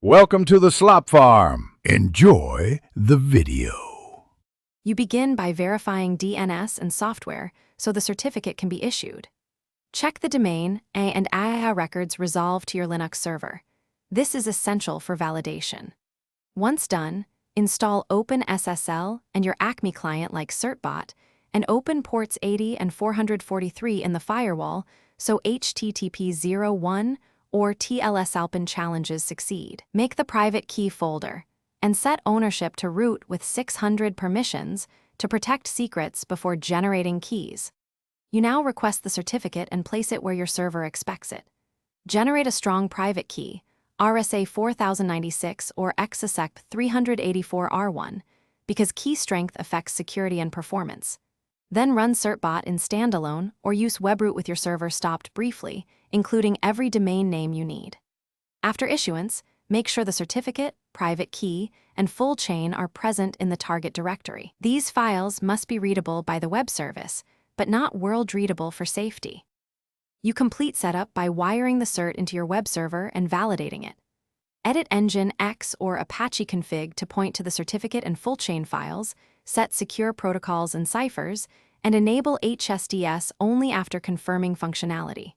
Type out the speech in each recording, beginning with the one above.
Welcome to the Slop Farm. Enjoy the video. You begin by verifying DNS and software so the certificate can be issued. Check the domain and AIA records resolved to your Linux server. This is essential for validation. Once done, install OpenSSL and your Acme client like certbot, and open ports 80 and 443 in the firewall so HTTP 01 or TLS Alpin challenges succeed. Make the private key folder and set ownership to root with 600 permissions to protect secrets before generating keys. You now request the certificate and place it where your server expects it. Generate a strong private key, RSA 4096 or EXASEC 384R1, because key strength affects security and performance. Then run certbot in standalone or use webroot with your server stopped briefly, including every domain name you need. After issuance, make sure the certificate, private key, and full chain are present in the target directory. These files must be readable by the web service, but not world-readable for safety. You complete setup by wiring the cert into your web server and validating it. Edit Nginx or Apache config to point to the certificate and full chain files, set secure protocols and ciphers, and enable HSDS only after confirming functionality.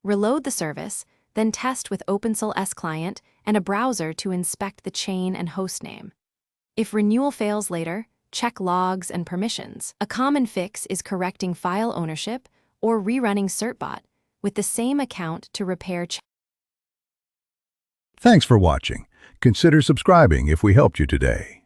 Reload the service, then test with OpenSSL S client and a browser to inspect the chain and hostname. If renewal fails later, check logs and permissions. A common fix is correcting file ownership or rerunning certbot with the same account to repair. Thanks for watching. Consider subscribing if we helped you today.